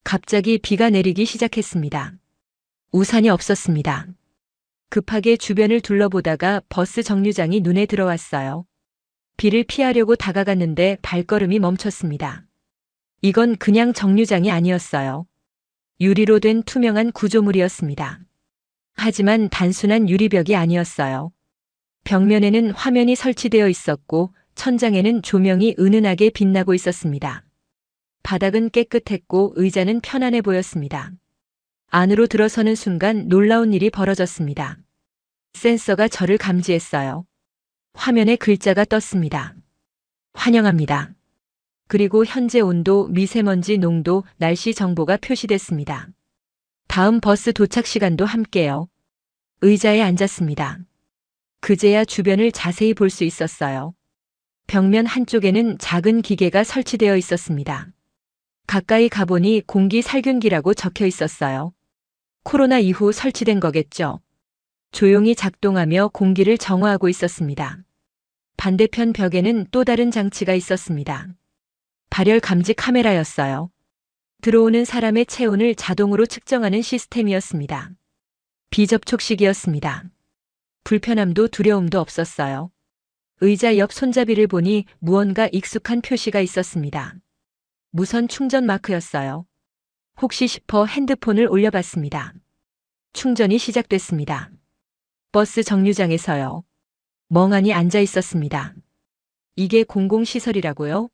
S1: 갑자기 비가 내리기 시작했습니다. 우산이 없었습니다. 급하게 주변을 둘러보다가 버스 정류장이 눈에 들어왔어요. 비를 피하려고 다가갔는데 발걸음이 멈췄습니다. 이건 그냥 정류장이 아니었어요. 유리로 된 투명한 구조물이었습니다. 하지만 단순한 유리벽이 아니었어요. 벽면에는 화면이 설치되어 있었고 천장에는 조명이 은은하게 빛나고 있었습니다. 바닥은 깨끗했고 의자는 편안해 보였습니다. 안으로 들어서는 순간 놀라운 일이 벌어졌습니다. 센서가 저를 감지했어요. 화면에 글자가 떴습니다. 환영합니다. 그리고 현재 온도, 미세먼지 농도, 날씨 정보가 표시됐습니다. 다음 버스 도착 시간도 함께요. 의자에 앉았습니다. 그제야 주변을 자세히 볼 수 있었어요. 벽면 한쪽에는 작은 기계가 설치되어 있었습니다. 가까이 가보니 공기 살균기라고 적혀 있었어요. 코로나 이후 설치된 거겠죠. 조용히 작동하며 공기를 정화하고 있었습니다. 반대편 벽에는 또 다른 장치가 있었습니다. 발열 감지 카메라였어요. 들어오는 사람의 체온을 자동으로 측정하는 시스템이었습니다. 비접촉식이었습니다. 불편함도 두려움도 없었어요. 의자 옆 손잡이를 보니 무언가 익숙한 표시가 있었습니다. 무선 충전 마크였어요. 혹시 싶어 핸드폰을 올려봤습니다. 충전이 시작됐습니다. 버스 정류장에서요. 멍하니 앉아 있었습니다. 이게 공공시설이라고요?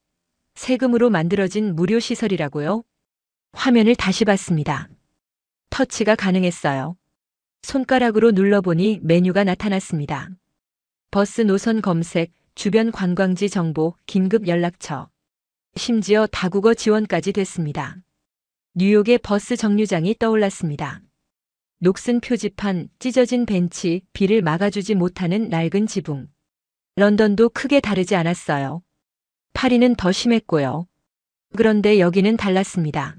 S1: 세금으로 만들어진 무료시설이라고요? 화면을 다시 봤습니다. 터치가 가능했어요. 손가락으로 눌러보니 메뉴가 나타났습니다. 버스 노선 검색, 주변 관광지 정보, 긴급 연락처. 심지어 다국어 지원까지 됐습니다. 뉴욕의 버스 정류장이 떠올랐습니다. 녹슨 표지판, 찢어진 벤치, 비를 막아주지 못하는 낡은 지붕. 런던도 크게 다르지 않았어요. 파리는 더 심했고요. 그런데 여기는 달랐습니다.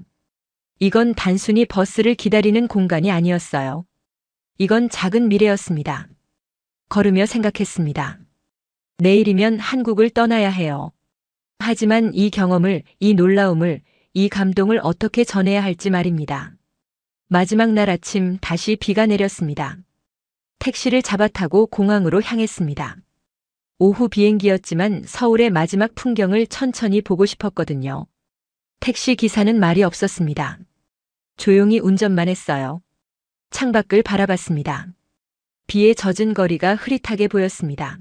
S1: 이건 단순히 버스를 기다리는 공간이 아니었어요. 이건 작은 미래였습니다. 걸으며 생각했습니다. 내일이면 한국을 떠나야 해요. 하지만 이 경험을, 이 놀라움을, 이 감동을 어떻게 전해야 할지 말입니다. 마지막 날 아침 다시 비가 내렸습니다. 택시를 잡아타고 공항으로 향했습니다. 오후 비행기였지만 서울의 마지막 풍경을 천천히 보고 싶었거든요. 택시 기사는 말이 없었습니다. 조용히 운전만 했어요. 창밖을 바라봤습니다. 비에 젖은 거리가 흐릿하게 보였습니다.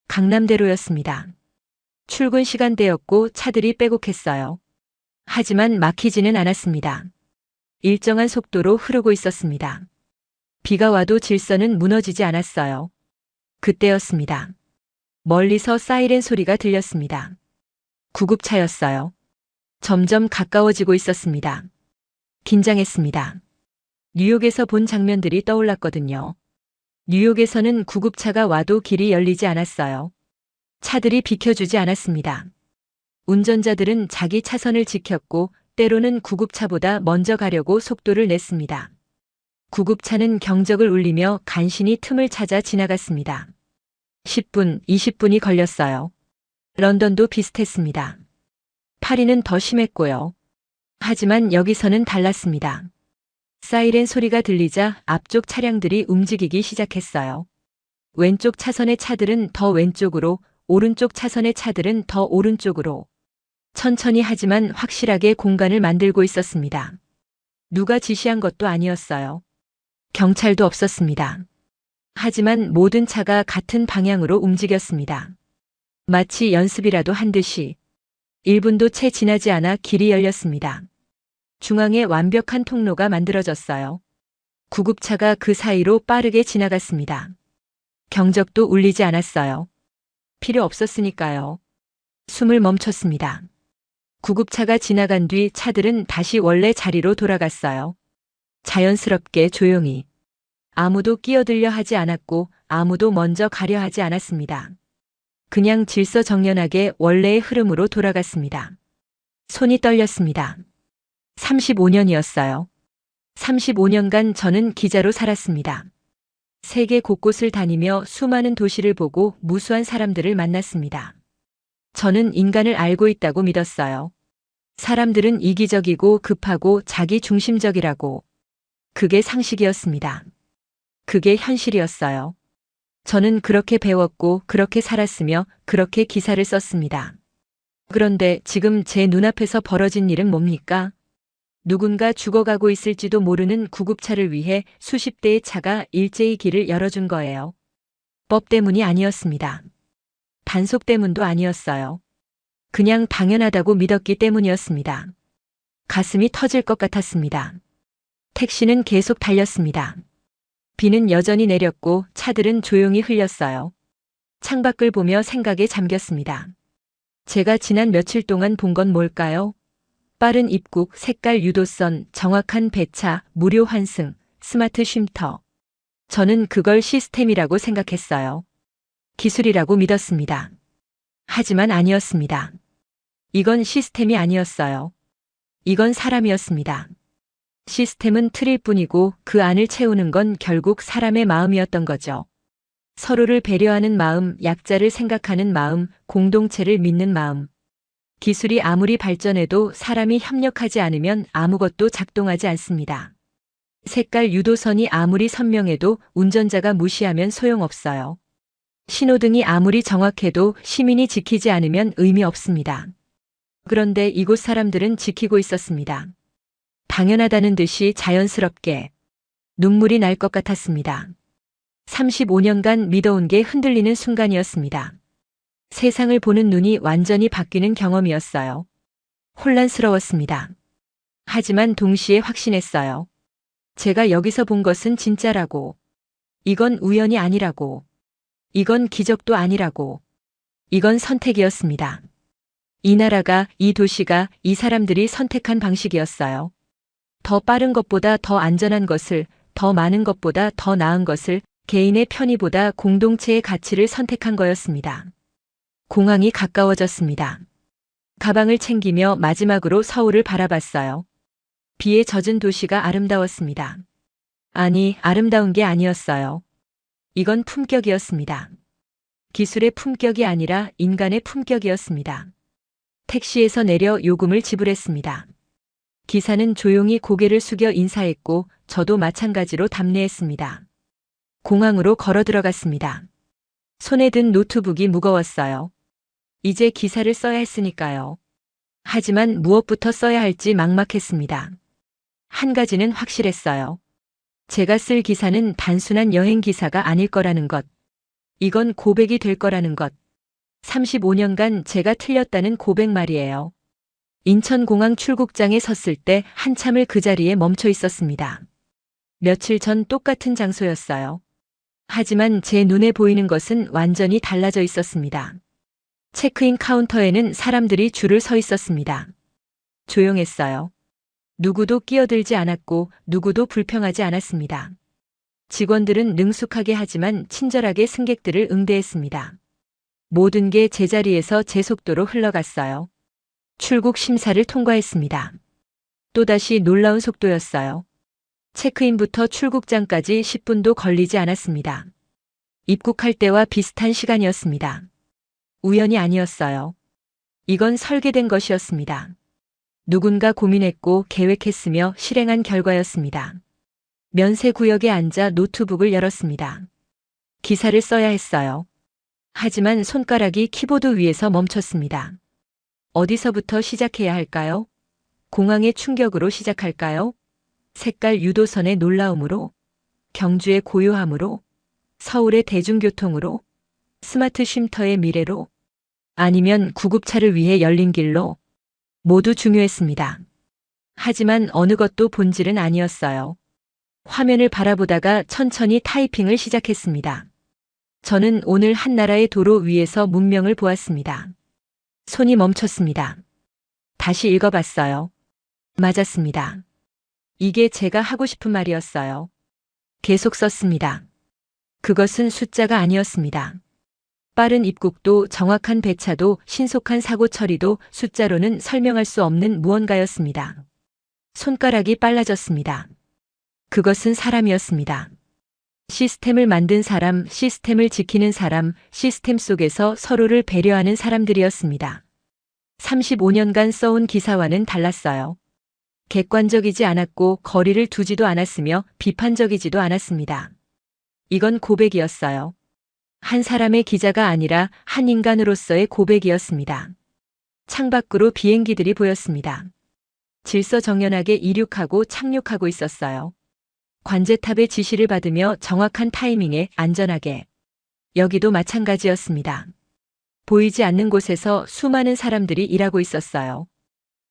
S1: 강남대로였습니다. 출근 시간대였고 차들이 빼곡했어요. 하지만 막히지는 않았습니다. 일정한 속도로 흐르고 있었습니다. 비가 와도 질서는 무너지지 않았어요. 그때였습니다. 멀리서 사이렌 소리가 들렸습니다. 구급차였어요. 점점 가까워지고 있었습니다. 긴장했습니다. 뉴욕에서 본 장면들이 떠올랐거든요. 뉴욕에서는 구급차가 와도 길이 열리지 않았어요. 차들이 비켜주지 않았습니다. 운전자들은 자기 차선을 지켰고 때로는 구급차보다 먼저 가려고 속도를 냈습니다. 구급차는 경적을 울리며 간신히 틈을 찾아 지나갔습니다. 10분, 20분이 걸렸어요. 런던도 비슷했습니다. 파리는 더 심했고요. 하지만 여기서는 달랐습니다. 사이렌 소리가 들리자 앞쪽 차량들이 움직이기 시작했어요. 왼쪽 차선의 차들은 더 왼쪽으로, 오른쪽 차선의 차들은 더 오른쪽으로. 천천히 하지만 확실하게 공간을 만들고 있었습니다. 누가 지시한 것도 아니었어요. 경찰도 없었습니다. 하지만 모든 차가 같은 방향으로 움직였습니다. 마치 연습이라도 한 듯이. 1분도 채 지나지 않아 길이 열렸습니다. 중앙에 완벽한 통로가 만들어졌어요. 구급차가 그 사이로 빠르게 지나갔습니다. 경적도 울리지 않았어요. 필요 없었으니까요. 숨을 멈췄습니다. 구급차가 지나간 뒤 차들은 다시 원래 자리로 돌아갔어요. 자연스럽게 조용히. 아무도 끼어들려 하지 않았고 아무도 먼저 가려 하지 않았습니다. 그냥 질서정연하게 원래의 흐름으로 돌아갔습니다. 손이 떨렸습니다. 35년이었어요. 35년간 저는 기자로 살았습니다. 세계 곳곳을 다니며 수많은 도시를 보고 무수한 사람들을 만났습니다. 저는 인간을 알고 있다고 믿었어요. 사람들은 이기적이고 급하고 자기 중심적이라고. 그게 상식이었습니다. 그게 현실이었어요. 저는 그렇게 배웠고 그렇게 살았으며 그렇게 기사를 썼습니다. 그런데 지금 제 눈앞에서 벌어진 일은 뭡니까? 누군가 죽어가고 있을지도 모르는 구급차를 위해 수십 대의 차가 일제히 길을 열어준 거예요. 법 때문이 아니었습니다. 단속 때문도 아니었어요. 그냥 당연하다고 믿었기 때문이었습니다. 가슴이 터질 것 같았습니다. 택시는 계속 달렸습니다. 비는 여전히 내렸고 차들은 조용히 흘렸어요. 창밖을 보며 생각에 잠겼습니다. 제가 지난 며칠 동안 본 건 뭘까요? 빠른 입국, 색깔 유도선, 정확한 배차, 무료 환승, 스마트 쉼터. 저는 그걸 시스템이라고 생각했어요. 기술이라고 믿었습니다. 하지만 아니었습니다. 이건 시스템이 아니었어요. 이건 사람이었습니다. 시스템은 틀일 뿐이고 그 안을 채우는 건 결국 사람의 마음이었던 거죠. 서로를 배려하는 마음, 약자를 생각하는 마음, 공동체를 믿는 마음. 기술이 아무리 발전해도 사람이 협력하지 않으면 아무것도 작동하지 않습니다. 색깔 유도선이 아무리 선명해도 운전자가 무시하면 소용없어요. 신호등이 아무리 정확해도 시민이 지키지 않으면 의미 없습니다. 그런데 이곳 사람들은 지키고 있었습니다. 당연하다는 듯이 자연스럽게 눈물이 날 것 같았습니다. 35년간 믿어온 게 흔들리는 순간이었습니다. 세상을 보는 눈이 완전히 바뀌는 경험이었어요. 혼란스러웠습니다. 하지만 동시에 확신했어요. 제가 여기서 본 것은 진짜라고. 이건 우연이 아니라고. 이건 기적도 아니라고. 이건 선택이었습니다. 이 나라가, 이 도시가, 이 사람들이 선택한 방식이었어요. 더 빠른 것보다 더 안전한 것을, 더 많은 것보다 더 나은 것을, 개인의 편의보다 공동체의 가치를 선택한 거였습니다. 공항이 가까워졌습니다. 가방을 챙기며 마지막으로 서울을 바라봤어요. 비에 젖은 도시가 아름다웠습니다. 아니, 아름다운 게 아니었어요. 이건 품격이었습니다. 기술의 품격이 아니라 인간의 품격이었습니다. 택시에서 내려 요금을 지불했습니다. 기사는 조용히 고개를 숙여 인사했고 저도 마찬가지로 답례했습니다. 공항으로 걸어 들어갔습니다. 손에 든 노트북이 무거웠어요. 이제 기사를 써야 했으니까요. 하지만 무엇부터 써야 할지 막막했습니다. 한 가지는 확실했어요. 제가 쓸 기사는 단순한 여행 기사가 아닐 거라는 것. 이건 고백이 될 거라는 것. 35년간 제가 틀렸다는 고백 말이에요. 인천공항 출국장에 섰을 때 한참을 그 자리에 멈춰 있었습니다. 며칠 전 똑같은 장소였어요. 하지만 제 눈에 보이는 것은 완전히 달라져 있었습니다. 체크인 카운터에는 사람들이 줄을 서 있었습니다. 조용했어요. 누구도 끼어들지 않았고 누구도 불평하지 않았습니다. 직원들은 능숙하게 하지만 친절하게 승객들을 응대했습니다. 모든 게 제자리에서 제 속도로 흘러갔어요. 출국 심사를 통과했습니다. 또다시 놀라운 속도였어요. 체크인부터 출국장까지 10분도 걸리지 않았습니다. 입국할 때와 비슷한 시간이었습니다. 우연이 아니었어요. 이건 설계된 것이었습니다. 누군가 고민했고 계획했으며 실행한 결과였습니다. 면세구역에 앉아 노트북을 열었습니다. 기사를 써야 했어요. 하지만 손가락이 키보드 위에서 멈췄습니다. 어디서부터 시작해야 할까요? 공항의 충격으로 시작할까요? 색깔 유도선의 놀라움으로? 경주의 고요함으로? 서울의 대중교통으로? 스마트 쉼터의 미래로? 아니면 구급차를 위해 열린 길로? 모두 중요했습니다. 하지만 어느 것도 본질은 아니었어요. 화면을 바라보다가 천천히 타이핑을 시작했습니다. 저는 오늘 한 나라의 도로 위에서 문명을 보았습니다. 손이 멈췄습니다. 다시 읽어봤어요. 맞았습니다. 이게 제가 하고 싶은 말이었어요. 계속 썼습니다. 그것은 숫자가 아니었습니다. 빠른 입국도 정확한 배차도 신속한 사고 처리도 숫자로는 설명할 수 없는 무언가였습니다. 손가락이 빨라졌습니다. 그것은 사람이었습니다. 시스템을 만든 사람, 시스템을 지키는 사람, 시스템 속에서 서로를 배려하는 사람들이었습니다. 35년간 써온 기사와는 달랐어요. 객관적이지 않았고 거리를 두지도 않았으며 비판적이지도 않았습니다. 이건 고백이었어요. 한 사람의 기자가 아니라 한 인간으로서의 고백이었습니다. 창밖으로 비행기들이 보였습니다. 질서정연하게 이륙하고 착륙하고 있었어요. 관제탑의 지시를 받으며 정확한 타이밍에 안전하게. 여기도 마찬가지였습니다. 보이지 않는 곳에서 수많은 사람들이 일하고 있었어요.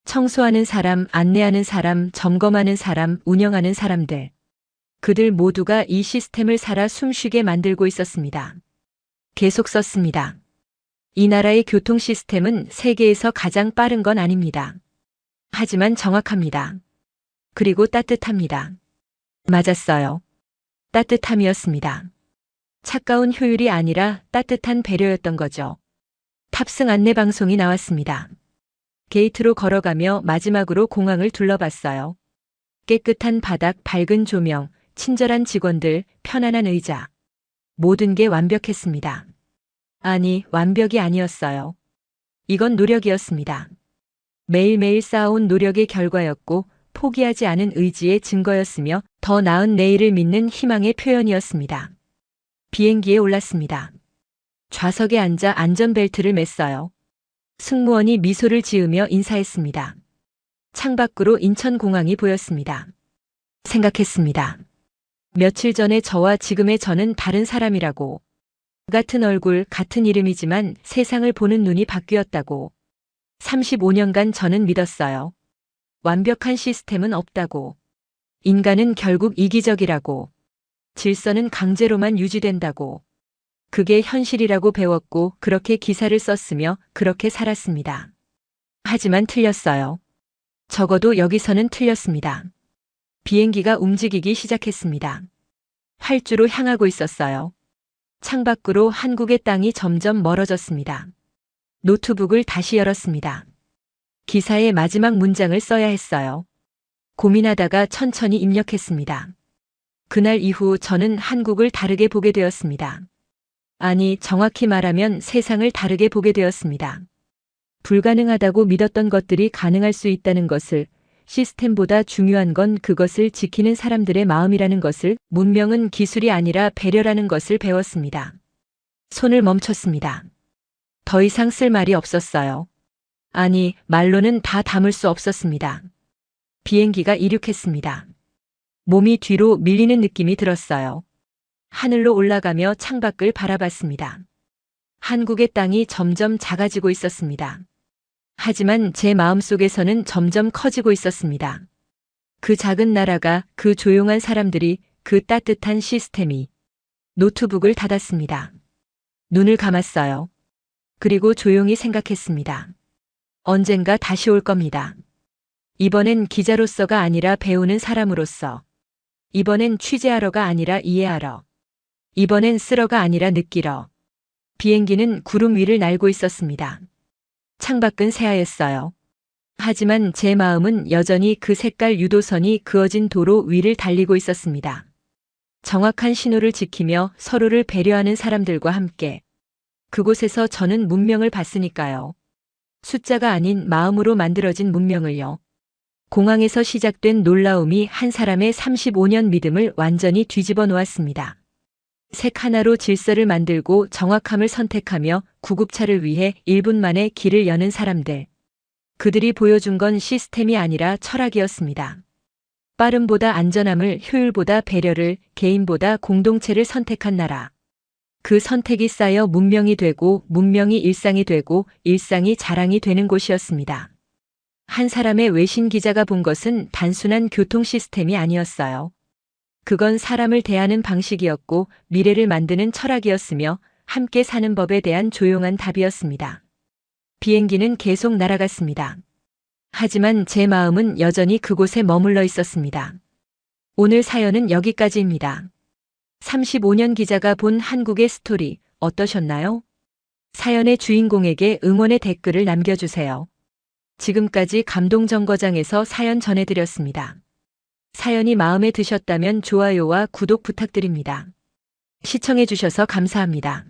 S1: 청소하는 사람, 안내하는 사람, 점검하는 사람, 운영하는 사람들. 그들 모두가 이 시스템을 살아 숨쉬게 만들고 있었습니다. 계속 썼습니다. 이 나라의 교통 시스템은 세계에서 가장 빠른 건 아닙니다. 하지만 정확합니다. 그리고 따뜻합니다. 맞았어요. 따뜻함이었습니다. 차가운 효율이 아니라 따뜻한 배려였던 거죠. 탑승 안내 방송이 나왔습니다. 게이트로 걸어가며 마지막으로 공항을 둘러봤어요. 깨끗한 바닥, 밝은 조명, 친절한 직원들, 편안한 의자. 모든 게 완벽했습니다. 아니, 완벽이 아니었어요. 이건 노력이었습니다. 매일매일 쌓아온 노력의 결과였고 포기하지 않은 의지의 증거였으며 더 나은 내일을 믿는 희망의 표현이었습니다. 비행기에 올랐습니다. 좌석에 앉아 안전벨트를 맸어요. 승무원이 미소를 지으며 인사했습니다. 창밖으로 인천공항이 보였습니다. 생각했습니다. 며칠 전에 저와 지금의 저는 다른 사람이라고. 같은 얼굴, 같은 이름이지만 세상을 보는 눈이 바뀌었다고. 35년간 저는 믿었어요. 완벽한 시스템은 없다고. 인간은 결국 이기적이라고. 질서는 강제로만 유지된다고. 그게 현실이라고 배웠고 그렇게 기사를 썼으며 그렇게 살았습니다. 하지만 틀렸어요. 적어도 여기서는 틀렸습니다. 비행기가 움직이기 시작했습니다. 활주로 향하고 있었어요. 창밖으로 한국의 땅이 점점 멀어졌습니다. 노트북을 다시 열었습니다. 기사의 마지막 문장을 써야 했어요. 고민하다가 천천히 입력했습니다. 그날 이후 저는 한국을 다르게 보게 되었습니다. 아니, 정확히 말하면 세상을 다르게 보게 되었습니다. 불가능하다고 믿었던 것들이 가능할 수 있다는 것을, 시스템보다 중요한 건 그것을 지키는 사람들의 마음이라는 것을, 문명은 기술이 아니라 배려라는 것을 배웠습니다. 손을 멈췄습니다. 더 이상 쓸 말이 없었어요. 아니, 말로는 다 담을 수 없었습니다. 비행기가 이륙했습니다. 몸이 뒤로 밀리는 느낌이 들었어요. 하늘로 올라가며 창밖을 바라봤습니다. 한국의 땅이 점점 작아지고 있었습니다. 하지만 제 마음속에서는 점점 커지고 있었습니다. 그 작은 나라가, 그 조용한 사람들이, 그 따뜻한 시스템이. 노트북을 닫았습니다. 눈을 감았어요. 그리고 조용히 생각했습니다. 언젠가 다시 올 겁니다. 이번엔 기자로서가 아니라 배우는 사람으로서. 이번엔 취재하러가 아니라 이해하러. 이번엔 쓰러가 아니라 느끼러. 비행기는 구름 위를 날고 있었습니다. 창밖은 새하였어요. 하지만 제 마음은 여전히 그 색깔 유도선이 그어진 도로 위를 달리고 있었습니다. 정확한 신호를 지키며 서로를 배려하는 사람들과 함께. 그곳에서 저는 문명을 봤으니까요. 숫자가 아닌 마음으로 만들어진 문명을요. 공항에서 시작된 놀라움이 한 사람의 35년 믿음을 완전히 뒤집어 놓았습니다. 색 하나로 질서를 만들고 정확함을 선택하며 구급차를 위해 1분 만에 길을 여는 사람들. 그들이 보여준 건 시스템이 아니라 철학이었습니다. 빠름보다 안전함을, 효율보다 배려를, 개인보다 공동체를 선택한 나라. 그 선택이 쌓여 문명이 되고 문명이 일상이 되고 일상이 자랑이 되는 곳이었습니다. 한 사람의 외신 기자가 본 것은 단순한 교통 시스템이 아니었어요. 그건 사람을 대하는 방식이었고 미래를 만드는 철학이었으며 함께 사는 법에 대한 조용한 답이었습니다. 비행기는 계속 날아갔습니다. 하지만 제 마음은 여전히 그곳에 머물러 있었습니다. 오늘 사연은 여기까지입니다. 35년 기자가 본 한국의 스토리 어떠셨나요? 사연의 주인공에게 응원의 댓글을 남겨주세요. 지금까지 감동정거장에서 사연 전해드렸습니다. 사연이 마음에 드셨다면 좋아요와 구독 부탁드립니다. 시청해주셔서 감사합니다.